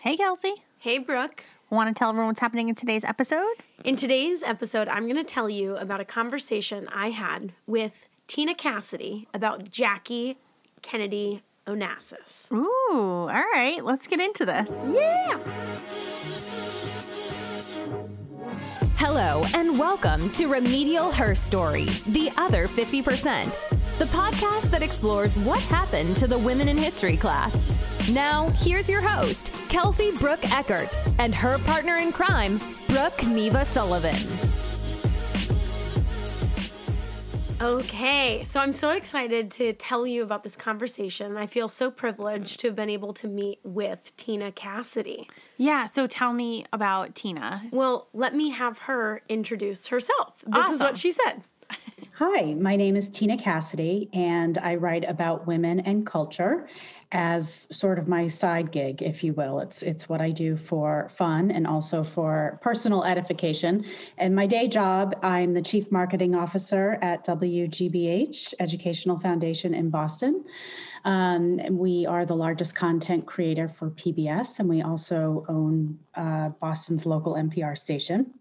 Hey, Kelsey. Hey, Brooke. Want to tell everyone what's happening in today's episode? In today's episode, I'm going to tell you about a conversation I had with Tina Cassidy about Jackie Kennedy Onassis. Ooh, all right. Let's get into this. Yeah! Hello, and welcome to Remedial Her Story, The Other 50%, the podcast that explores what happened to the women in history class. Now, here's your host, Kelsey Brooke Eckert, and her partner in crime, Brooke Neva Sullivan. Okay, so I'm so excited to tell you about this conversation. I feel so privileged to have been able to meet with Tina Cassidy. Yeah, so tell me about Tina. Well, let me have her introduce herself. This is what she said. Hi, my name is Tina Cassidy, and I write about women and culture as sort of my side gig, if you will. It's what I do for fun and also for personal edification. And my day job, I'm the Chief Marketing Officer at WGBH Educational Foundation in Boston. And we are the largest content creator for PBS, and we also own Boston's local NPR station.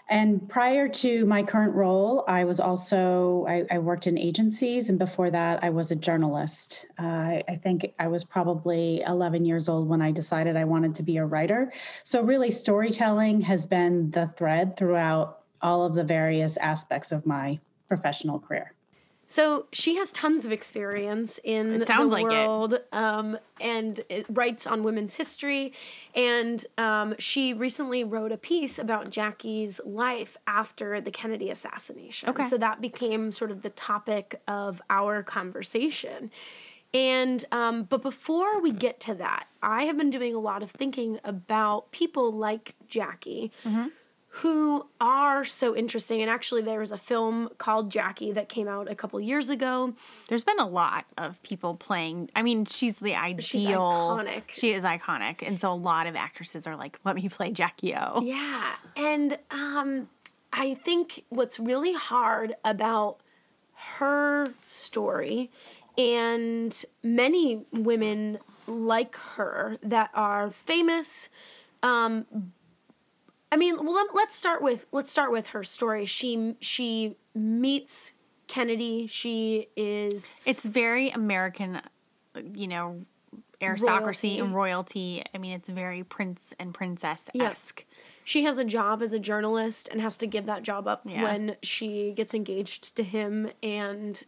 And prior to my current role, I worked in agencies, and before that, I was a journalist. I think I was probably 11 years old when I decided I wanted to be a writer. So really, storytelling has been the thread throughout all of the various aspects of my professional career. So she has tons of experience in the world and it writes on women's history. And she recently wrote a piece about Jackie's life after the Kennedy assassination. Okay. So that became sort of the topic of our conversation. And but before we get to that, I have been doing a lot of thinking about people like Jackie, who are so interesting. And actually, there was a film called Jackie that came out a couple years ago. There's been a lot of people playing. I mean, she's the ideal. She's iconic. She is iconic. And so a lot of actresses are like, let me play Jackie O. Yeah. And I think what's really hard about her story, and many women like her that are famous, I mean, well, let's start with her story. She meets Kennedy. It's very American, aristocracy royalty. and royalty. I mean, it's very prince and princess-esque. Yep. She has a job as a journalist and has to give that job up when she gets engaged to him, and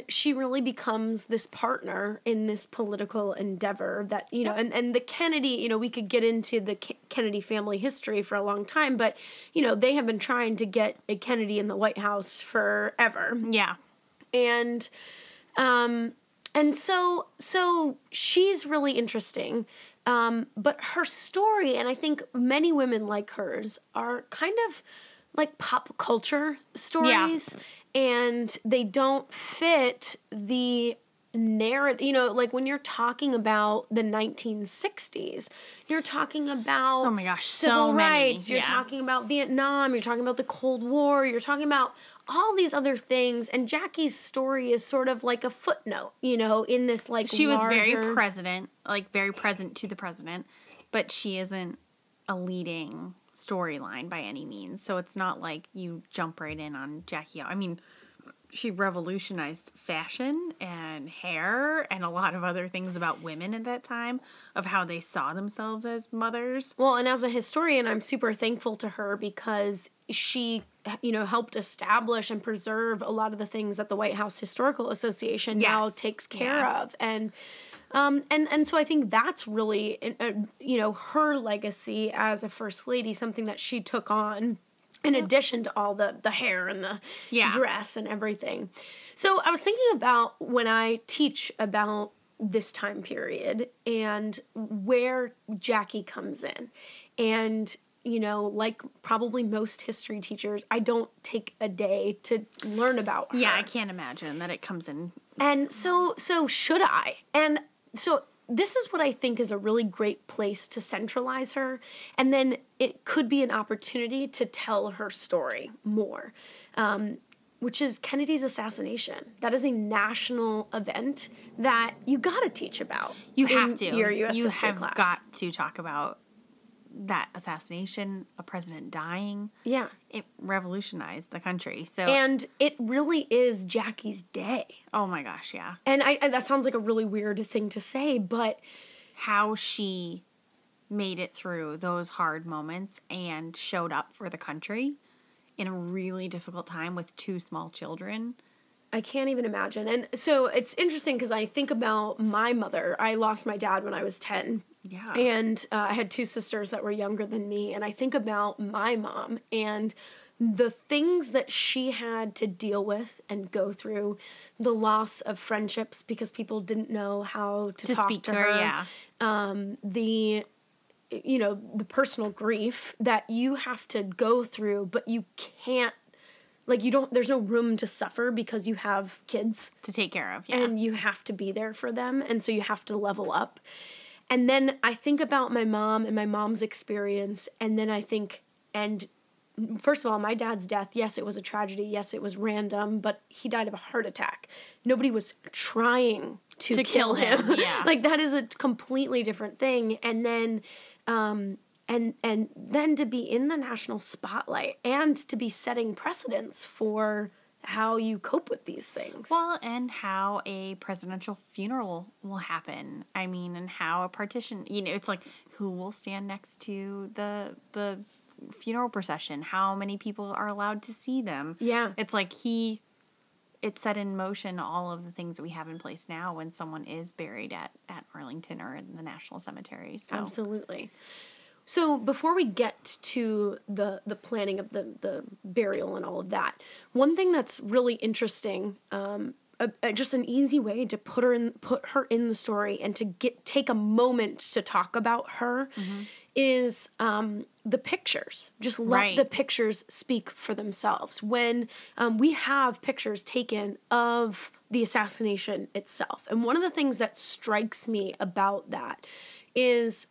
she really becomes this partner in this political endeavor that, and the Kennedy, we could get into the Kennedy family history for a long time, but, they have been trying to get a Kennedy in the White House forever. Yeah. And so she's really interesting. But her story, and I think many women like hers, are kind of like pop culture stories. Yeah. And they don't fit the narrative, like when you're talking about the 1960s, you're talking about civil rights, you're talking about Vietnam, you're talking about the Cold War, you're talking about all these other things, and Jackie's story is sort of like a footnote, in this she was very present to the president, but she isn't a leading storyline by any means. So it's not like you jump right in on Jackie O. I mean, she revolutionized fashion and hair and a lot of other things about women at that time, of how they saw themselves as mothers. Well, and as a historian, I'm super thankful to her because she, helped establish and preserve a lot of the things that the White House Historical Association now takes care of. And so I think that's really, her legacy as a first lady, something that she took on in addition to all the hair and the dress and everything. So I was thinking about when I teach about this time period and where Jackie comes in. And, like probably most history teachers, I don't take a day to learn about her. Yeah, I can't imagine that it comes in. And so should I? And so this is what I think is a really great place to centralize her. And then it could be an opportunity to tell her story more. which is Kennedy's assassination. That is a national event that you got to teach about. You have to. Your U.S. You history have class. got to talk about that assassination, a president dying. Yeah. It revolutionized the country. So and it really is Jackie's day. Oh my gosh, yeah. And that sounds like a really weird thing to say, but how she made it through those hard moments and showed up for the country in a really difficult time with 2 small children. I can't even imagine. And so it's interesting because I think about my mother. I lost my dad when I was 10. Yeah. And I had 2 sisters that were younger than me. And I think about my mom and the things that she had to deal with and go through, the loss of friendships because people didn't know how to talk speak to her. Yeah. The personal grief that you have to go through, but you can't, there's no room to suffer because you have kids to take care of. Yeah. And you have to be there for them. And so you have to level up. And then I think about my mom and my mom's experience. And then I think, and first of all, my dad's death, yes, it was a tragedy. Yes, it was random, but he died of a heart attack. Nobody was trying to kill him. Yeah. That is a completely different thing. And then, and then to be in the national spotlight and to be setting precedents for how you cope with these things. Well, and how a presidential funeral will happen. I mean, and how a partition, it's like who will stand next to the funeral procession, how many people are allowed to see them. Yeah. It's like it set in motion all of the things that we have in place now when someone is buried at Arlington or in the National Cemetery. So. Absolutely. So before we get to the planning of the burial and all of that, one thing that's really interesting, just an easy way to put her in the story and to take a moment to talk about her is the pictures. Just let the pictures speak for themselves. When we have pictures taken of the assassination itself, and one of the things that strikes me about that is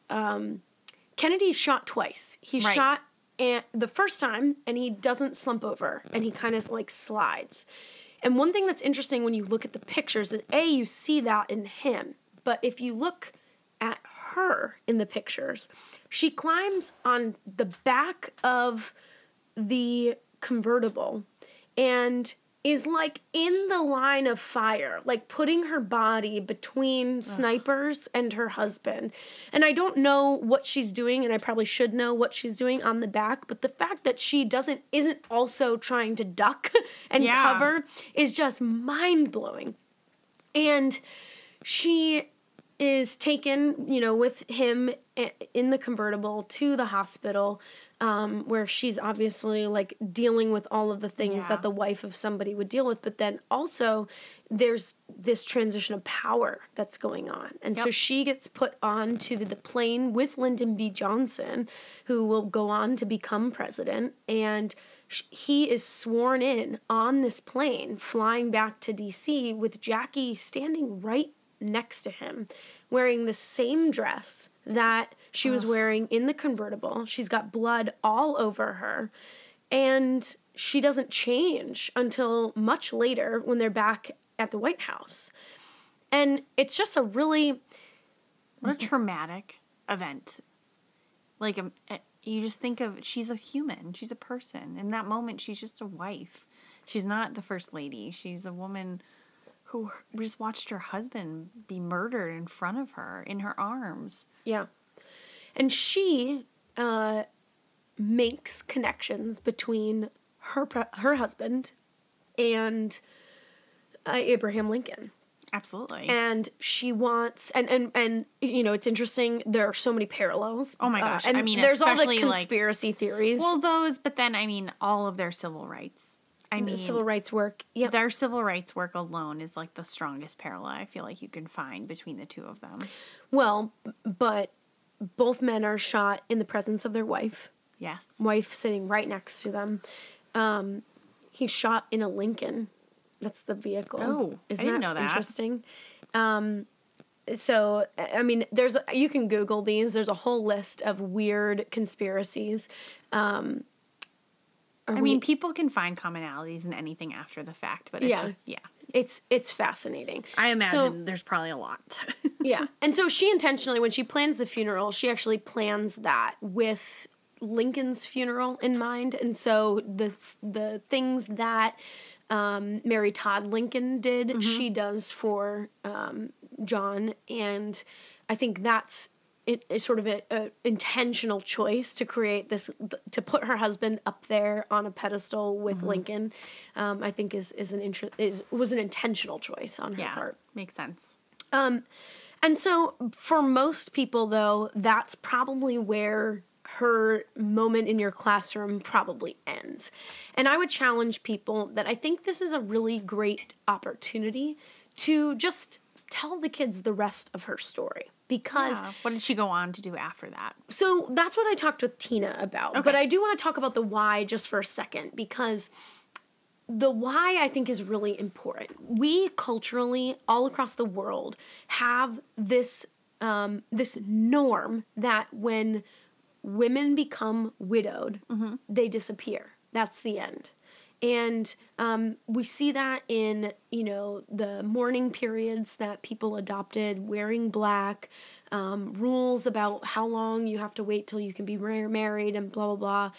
Kennedy's shot twice. He's shot the first time, and he doesn't slump over, and he kind of slides. And one thing that's interesting when you look at the pictures is, you see that in him. But if you look at her in the pictures, she climbs on the back of the convertible and is in the line of fire, putting her body between snipers and her husband. And I don't know what she's doing, and I probably should know what she's doing on the back, but the fact that she isn't also trying to duck and cover is just mind-blowing. And she is taken, with him in the convertible to the hospital, where she's obviously dealing with all of the things that the wife of somebody would deal with. But then also there's this transition of power that's going on. And so she gets put onto the plane with Lyndon B. Johnson, who will go on to become president. And he is sworn in on this plane flying back to D.C. with Jackie standing right next to him, wearing the same dress that she was wearing in the convertible. She's got blood all over her, and she doesn't change until much later when they're back at the White House. And it's just a really... What a traumatic event. You just think of, she's a human, she's a person. In that moment, she's just a wife. She's not the first lady. She's a woman who just watched her husband be murdered in front of her, in her arms. Yeah. And she makes connections between her husband and Abraham Lincoln. Absolutely. And she wants, and it's interesting, there are so many parallels. Oh my gosh. And there's all the conspiracy theories. Well, those, but then, all of their civil rights. The civil rights work. Yeah. Their civil rights work alone is the strongest parallel I feel like you can find between the two of them. Well, but both men are shot in the presence of their wife. Yes. Wife sitting right next to them. He's shot in a Lincoln. That's the vehicle. Oh, I didn't know that. Interesting? So, you can Google these. There's a whole list of weird conspiracies I mean, people can find commonalities in anything after the fact, but it's just, It's fascinating. I imagine there's probably a lot. Yeah. And so she intentionally, when she plans the funeral, she actually plans that with Lincoln's funeral in mind. And so the things that Mary Todd Lincoln did, she does for John. And I think that's it's sort of an intentional choice to create this, to put her husband up there on a pedestal with Lincoln. I think was an intentional choice on her part. Makes sense. And so for most people, though, that's probably where her moment in your classroom probably ends. And I would challenge people that I think this is a really great opportunity to just tell the kids the rest of her story. Because what did she go on to do after that? So that's what I talked with Tina about. Okay. But I do want to talk about the why just for a second, because the why I think is really important. We culturally, all across the world, have this this norm that when women become widowed, they disappear. That's the end. And we see that in, the mourning periods that people adopted, wearing black, rules about how long you have to wait till you can be married and blah, blah, blah.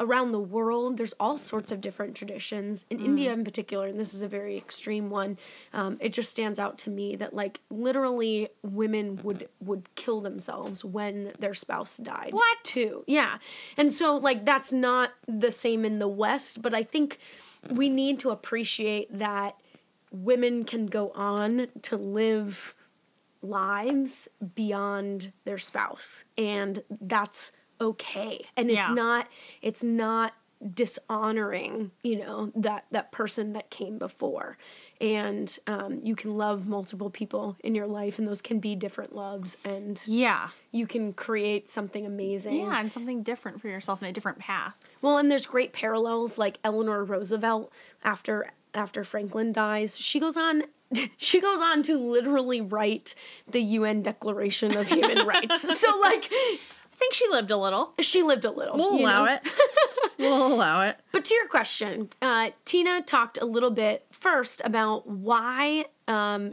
Around the world, there's all sorts of different traditions. In India in particular, and this is a very extreme one, it just stands out to me that, literally women would kill themselves when their spouse died. What? Too. Yeah. And so, that's not the same in the West, but I think we need to appreciate that women can go on to live lives beyond their spouse, and that's okay. And it's not dishonoring, that person that came before. And you can love multiple people in your life, and those can be different loves, and you can create something amazing. Yeah, and something different for yourself in a different path. Well, and there's great parallels, like Eleanor Roosevelt, after Franklin dies, she goes on to literally write the UN Declaration of Human Rights. So, I think she lived a little. We'll allow it. We'll allow it. But to your question, Tina talked a little bit first about why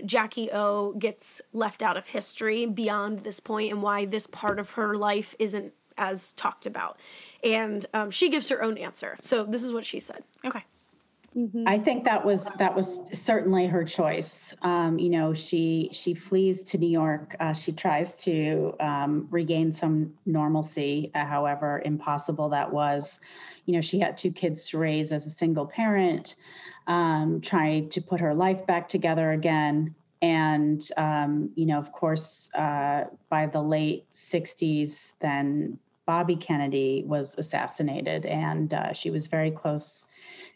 Jackie O gets left out of history beyond this point, and why this part of her life isn't as talked about. And she gives her own answer. So this is what she said. Okay. I think that was certainly her choice. She flees to New York. She tries to regain some normalcy, however impossible that was. She had 2 kids to raise as a single parent, tried to put her life back together again. And, of course, by the late 60s, then Bobby Kennedy was assassinated, and she was very close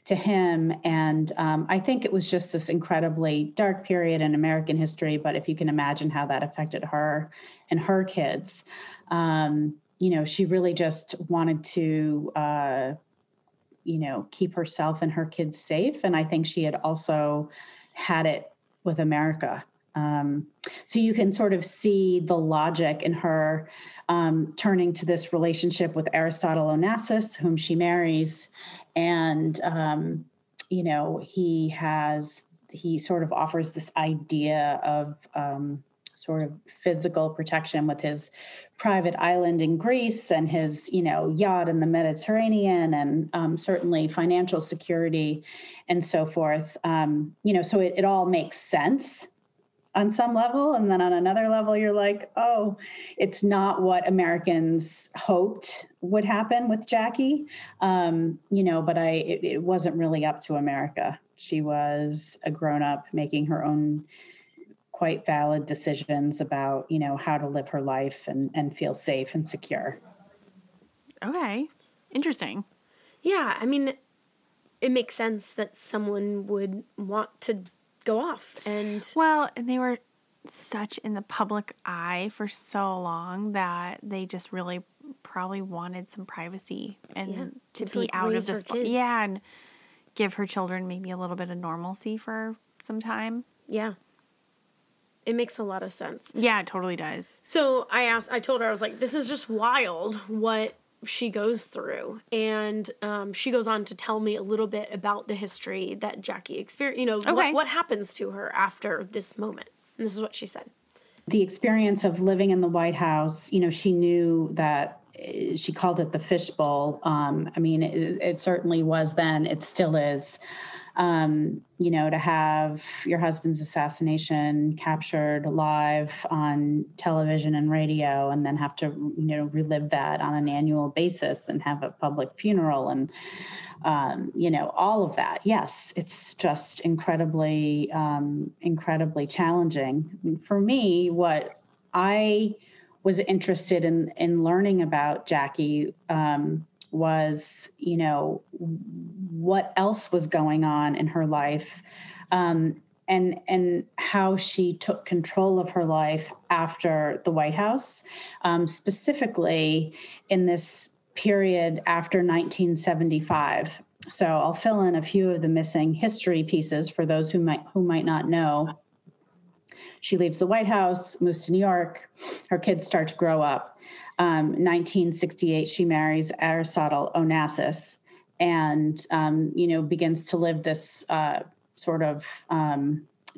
to him. And I think it was just this incredibly dark period in American history. But if you can imagine how that affected her and her kids, she really just wanted to, keep herself and her kids safe. And I think she had also had it with America. So you can sort of see the logic in her turning to this relationship with Aristotle Onassis, whom she marries. And, he sort of offers this idea of sort of physical protection with his private island in Greece and his, yacht in the Mediterranean, and certainly financial security and so forth. So it all makes sense on some level. And then on another level, you're like, oh, it's not what Americans hoped would happen with Jackie. But it wasn't really up to America. She was a grown-up making her own quite valid decisions about, how to live her life and feel safe and secure. Okay. Interesting. Yeah. I mean, it makes sense that someone would want to go off. And they were such in the public eye for so long that they just really probably wanted some privacy and to be out of this. And give her children maybe a little bit of normalcy for some time. Yeah. It makes a lot of sense. Yeah, it totally does. So I told her, I was like, this is just wild what she goes through. And she goes on to tell me a little bit about the history that Jackie experienced, you know, what happens to her after this moment. And this is what she said. The experience of living in the White House, you know, she knew that, she called it the fishbowl. I mean, it certainly was then, it still is. You know, to have your husband's assassination captured live on television and radio, and then have to, you know, relive that on an annual basis and have a public funeral and, you know, all of that. Yes, it's just incredibly challenging. For me, what I was interested in learning about Jackie, was, you know, what else was going on in her life, and how she took control of her life after the White House, specifically in this period after 1975. So I'll fill in a few of the missing history pieces for those who might not know. She leaves the White House, moves to New York. Her kids start to grow up. 1968, she marries Aristotle Onassis and, you know, begins to live this sort of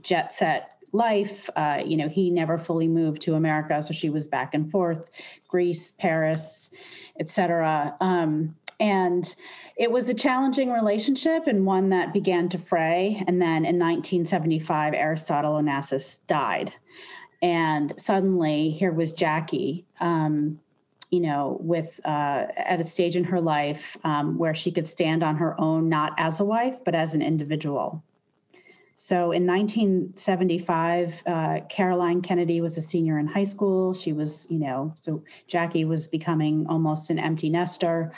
jet set life. You know, he never fully moved to America, so she was back and forth, Greece, Paris, etc. And it was a challenging relationship and one that began to fray. And then in 1975, Aristotle Onassis died. And suddenly here was Jackie, you know, with at a stage in her life where she could stand on her own, not as a wife, but as an individual. So in 1975, Caroline Kennedy was a senior in high school. She was, you know, so Jackie was becoming almost an empty nester.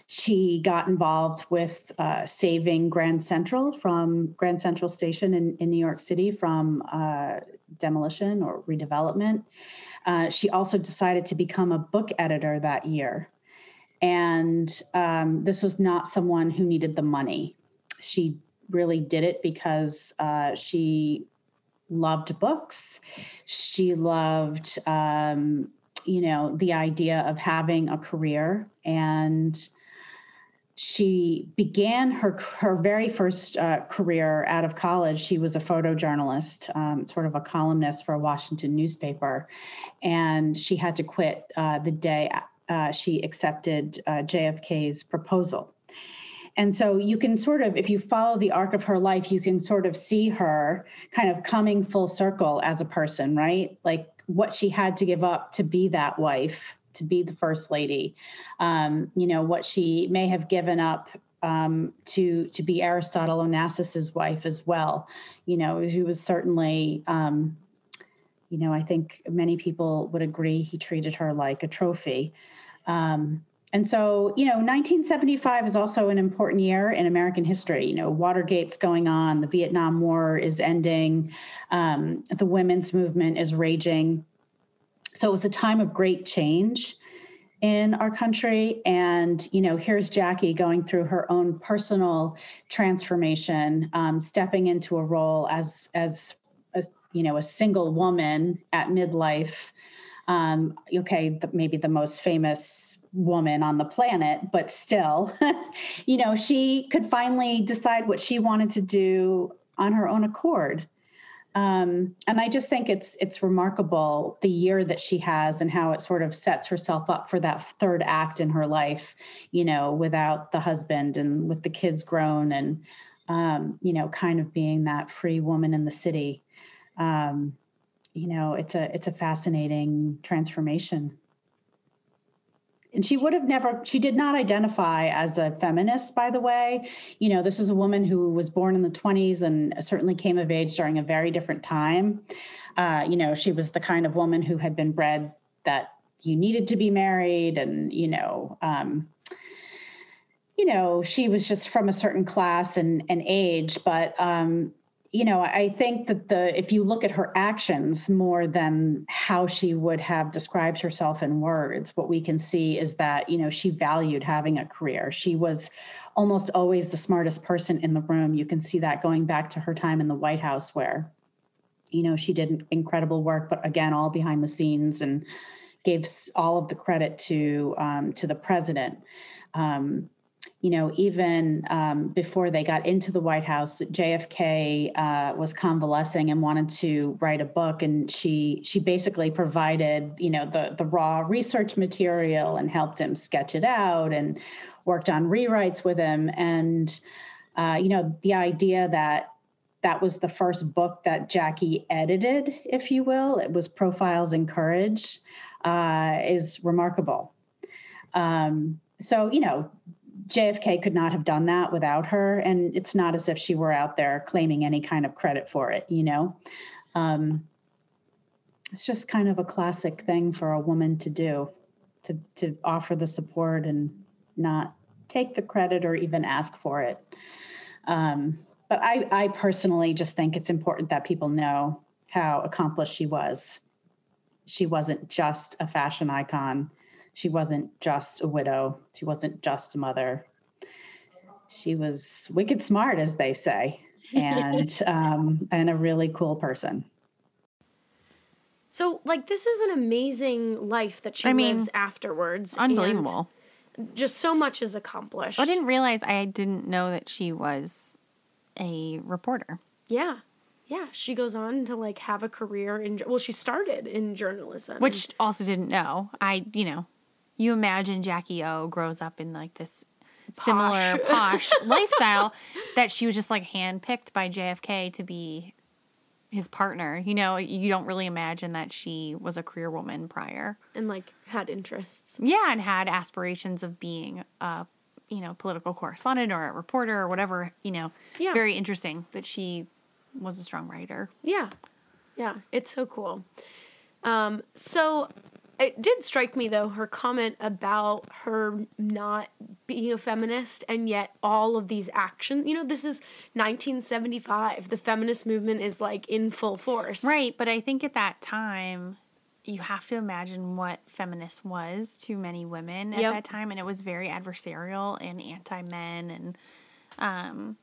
She got involved with saving Grand Central Station in New York City from demolition or redevelopment. She also decided to become a book editor that year. And this was not someone who needed the money. She really did it because she loved books. She loved, you know, the idea of having a career. And she began her very first career out of college. She was a photojournalist, sort of a columnist for a Washington newspaper. And she had to quit the day she accepted JFK's proposal. And so you can sort of, if you follow the arc of her life, you can sort of see her kind of coming full circle as a person, right? Like what she had to give up to be that wife, to be the first lady, you know, what she may have given up to be Aristotle Onassis's wife as well. You know, he was certainly, you know, I think many people would agree he treated her like a trophy. And so, you know, 1975 is also an important year in American history. You know, Watergate's going on, the Vietnam War is ending, the women's movement is raging. So it was a time of great change in our country. And, you know, here's Jackie going through her own personal transformation, stepping into a role as you know, a single woman at midlife. Okay, maybe the most famous woman on the planet, but still, you know, she could finally decide what she wanted to do on her own accord. And I just think it's remarkable the year that she has and how it sort of sets herself up for that third act in her life, you know, without the husband and with the kids grown and, you know, kind of being that free woman in the city. You know, it's a fascinating transformation. And she did not identify as a feminist, by the way. You know, this is a woman who was born in the 1920s and certainly came of age during a very different time. You know, she was the kind of woman who had been bred that you needed to be married and, you know, she was just from a certain class and age, but, you know, I think that if you look at her actions more than how she would have described herself in words, what we can see is that, you know, she valued having a career. She was almost always the smartest person in the room. You can see that going back to her time in the White House where, you know, she did incredible work, but again, all behind the scenes and, gave all of the credit to the president. Even before they got into the White House, JFK was convalescing and wanted to write a book, and she basically provided, the raw research material and helped him sketch it out and worked on rewrites with him. And, the idea that was the first book that Jackie edited, if you will, it was Profiles in Courage, is remarkable. JFK could not have done that without her. And it's not as if she were out there claiming any kind of credit for it, It's just kind of a classic thing for a woman to do, to offer the support and not take the credit or even ask for it. But I personally just think it's important that people know how accomplished she was. She wasn't just a fashion icon. She wasn't just a widow. She wasn't just a mother. She was wicked smart, as they say, and a really cool person. So, this is an amazing life that she lives afterwards. Unbelievable. Just so much is accomplished. I didn't know that she was a reporter. Yeah. Yeah, she goes on to have a career she started in journalism. Which also didn't know. You imagine Jackie O grows up in this similar posh lifestyle that she was just handpicked by JFK to be his partner. You don't really imagine that she was a career woman prior. And had interests. Yeah, and had aspirations of being a, political correspondent or a reporter or whatever, Yeah. Very interesting that she was a strong writer. Yeah. Yeah. It's so cool. So it did strike me, though, her comment about her not being a feminist and yet all of these actions. This is 1975. The feminist movement is in full force. Right. But I think at that time, you have to imagine what feminist was to many women at that time. And it was very adversarial and anti-men and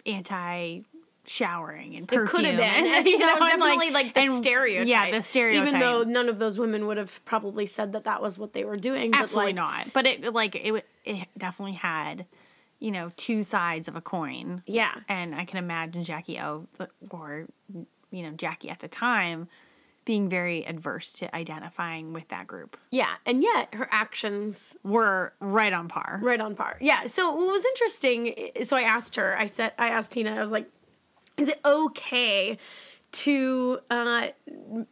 anti-showering and perfume. It could have been. That was definitely the stereotype. Yeah, the stereotype. Even though none of those women would have probably said that was what they were doing. Absolutely not. But it definitely had, two sides of a coin. Yeah. And I can imagine Jackie O, or, Jackie at the time, being very adverse to identifying with that group. Yeah, and yet her actions were right on par. Right on par. Yeah, so what was interesting, so I asked Tina, I was like, is it okay to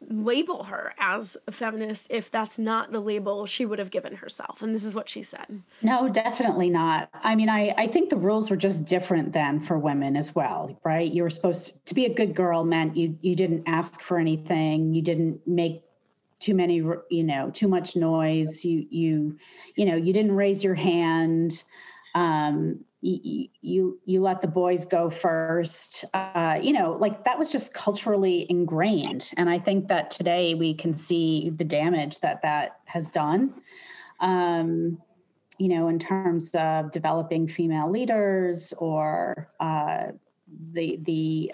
label her as a feminist if that's not the label she would have given herself? And this is what she said. No, definitely not. I mean, I think the rules were just different then for women as well, right? You were supposed to be a good girl meant you didn't ask for anything. You didn't make too much noise. You didn't raise your hand. You let the boys go first, that was just culturally ingrained. And I think that today we can see the damage that has done, in terms of developing female leaders or the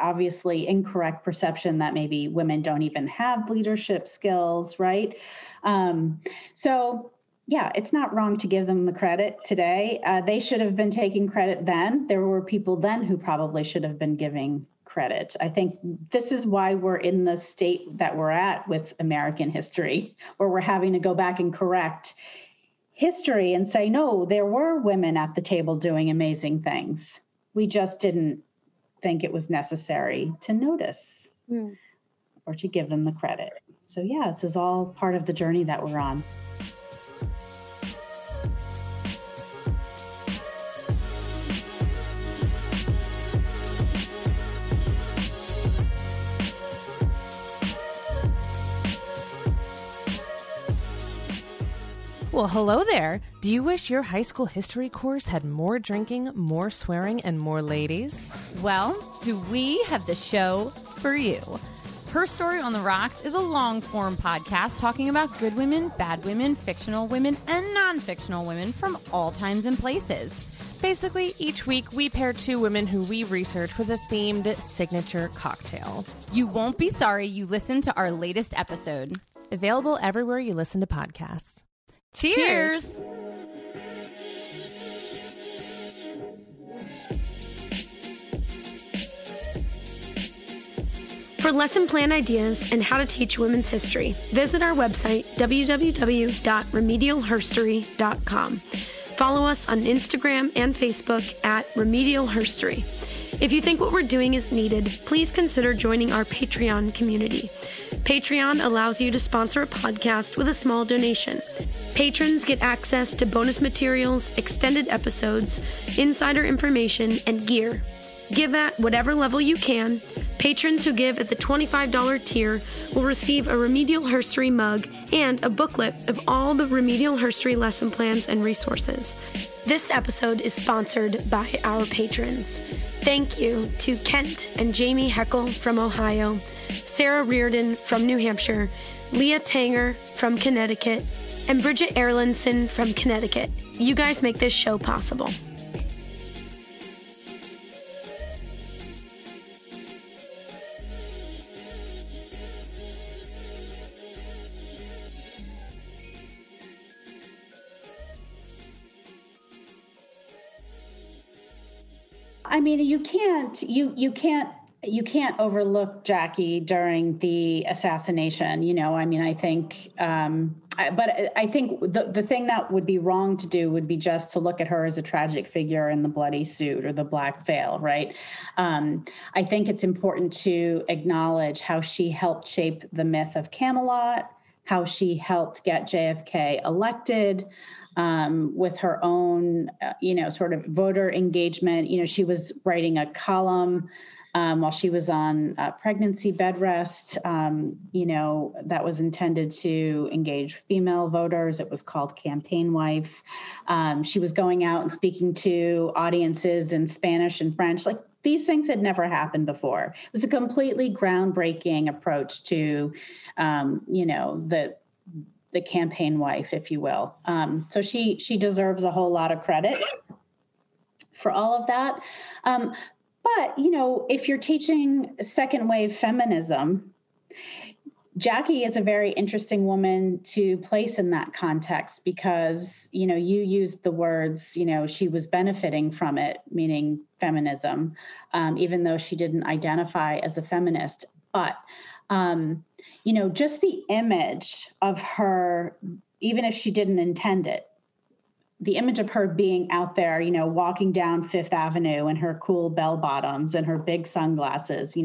obviously incorrect perception that maybe women don't even have leadership skills, right? Yeah, it's not wrong to give them the credit today. They should have been taking credit then. There were people then who probably should have been giving credit. I think this is why we're in the state that we're at with American history, where we're having to go back and correct history and say, no, there were women at the table doing amazing things. We just didn't think it was necessary to notice or to give them the credit. So yeah, this is all part of the journey that we're on. Well, hello there. Do you wish your high school history course had more drinking, more swearing, and more ladies? Well, do we have the show for you? Her Story on the Rocks is a long-form podcast talking about good women, bad women, fictional women, and non-fictional women from all times and places. Basically, each week we pair two women who we research with a themed signature cocktail. You won't be sorry you listened to our latest episode. Available everywhere you listen to podcasts. Cheers! For lesson plan ideas and how to teach women's history, visit our website, www.remedialherstory.com. Follow us on Instagram and Facebook at Remedial Herstory. If you think what we're doing is needed, please consider joining our Patreon community. Patreon allows you to sponsor a podcast with a small donation. Patrons get access to bonus materials, extended episodes, insider information, and gear. Give at whatever level you can. Patrons who give at the $25 tier will receive a Remedial Herstory mug and a booklet of all the Remedial Herstory lesson plans and resources. This episode is sponsored by our patrons. Thank you to Kent and Jamie Heckel from Ohio, Sarah Reardon from New Hampshire, Leah Tanger from Connecticut, and Bridget Erlandson from Connecticut. You guys make this show possible. I mean, you can't overlook Jackie during the assassination. You know, I mean, I think, but I think the thing that would be wrong to do would be just to look at her as a tragic figure in the bloody suit or the black veil, right? I think it's important to acknowledge how she helped shape the myth of Camelot, how she helped get JFK elected. With her own, sort of voter engagement. You know, she was writing a column while she was on pregnancy bed rest, that was intended to engage female voters. It was called Campaign Wife. She was going out and speaking to audiences in Spanish and French. Like, these things had never happened before. It was a completely groundbreaking approach to, the campaign wife, if you will. So she deserves a whole lot of credit for all of that. But, if you're teaching second wave feminism, Jackie is a very interesting woman to place in that context because, you used the words, she was benefiting from it, meaning feminism, even though she didn't identify as a feminist. But just the image of her, even if she didn't intend it, the image of her being out there, walking down Fifth Avenue in her cool bell bottoms and her big sunglasses,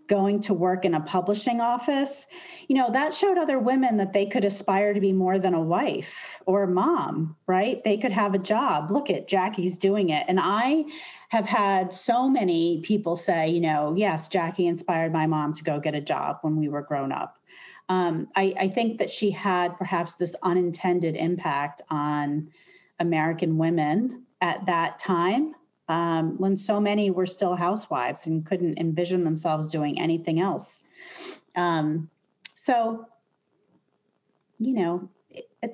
going to work in a publishing office, that showed other women that they could aspire to be more than a wife or a mom, right? They could have a job. Look at Jackie's doing it. And I have had so many people say, yes, Jackie inspired my mom to go get a job when we were grown up. I think that she had perhaps this unintended impact on American women at that time, when so many were still housewives and couldn't envision themselves doing anything else. It's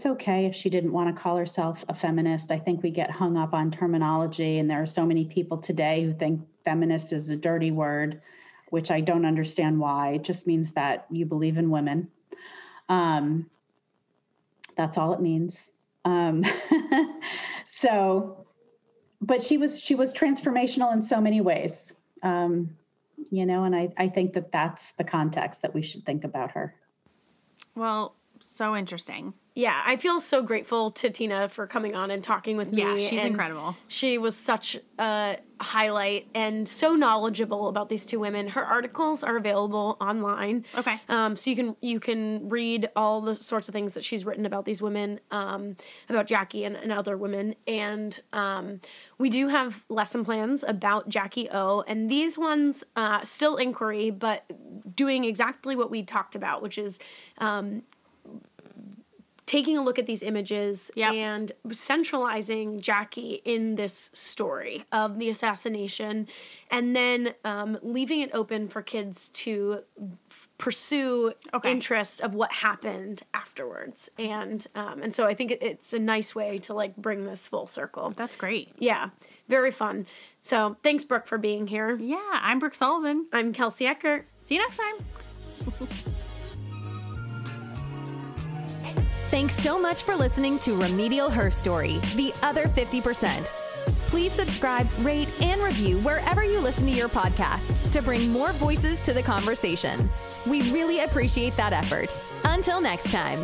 okay if she didn't want to call herself a feminist. I think we get hung up on terminology, and there are so many people today who think feminist is a dirty word, which I don't understand why. It just means that you believe in women. That's all it means. But she was transformational in so many ways, and I think that that's the context that we should think about her. Well, so interesting. Yeah, I feel so grateful to Tina for coming on and talking with me. Yeah, she's incredible. She was such a highlight and so knowledgeable about these two women. Her articles are available online. Okay. So you can read all the sorts of things that she's written about these women, about Jackie and other women. And we do have lesson plans about Jackie O. And these ones, still inquiry, but doing exactly what we talked about, which is taking a look at these images and centralizing Jackie in this story of the assassination, and then leaving it open for kids to pursue interest of what happened afterwards. And so I think it's a nice way to like bring this full circle. That's great. Yeah. Very fun. So thanks, Brooke, for being here. Yeah. I'm Brooke Sullivan. I'm Kelsey Eckert. See you next time. Thanks so much for listening to Remedial Her Story, The Other 50%. Please subscribe, rate, and review wherever you listen to your podcasts to bring more voices to the conversation. We really appreciate that effort. Until next time.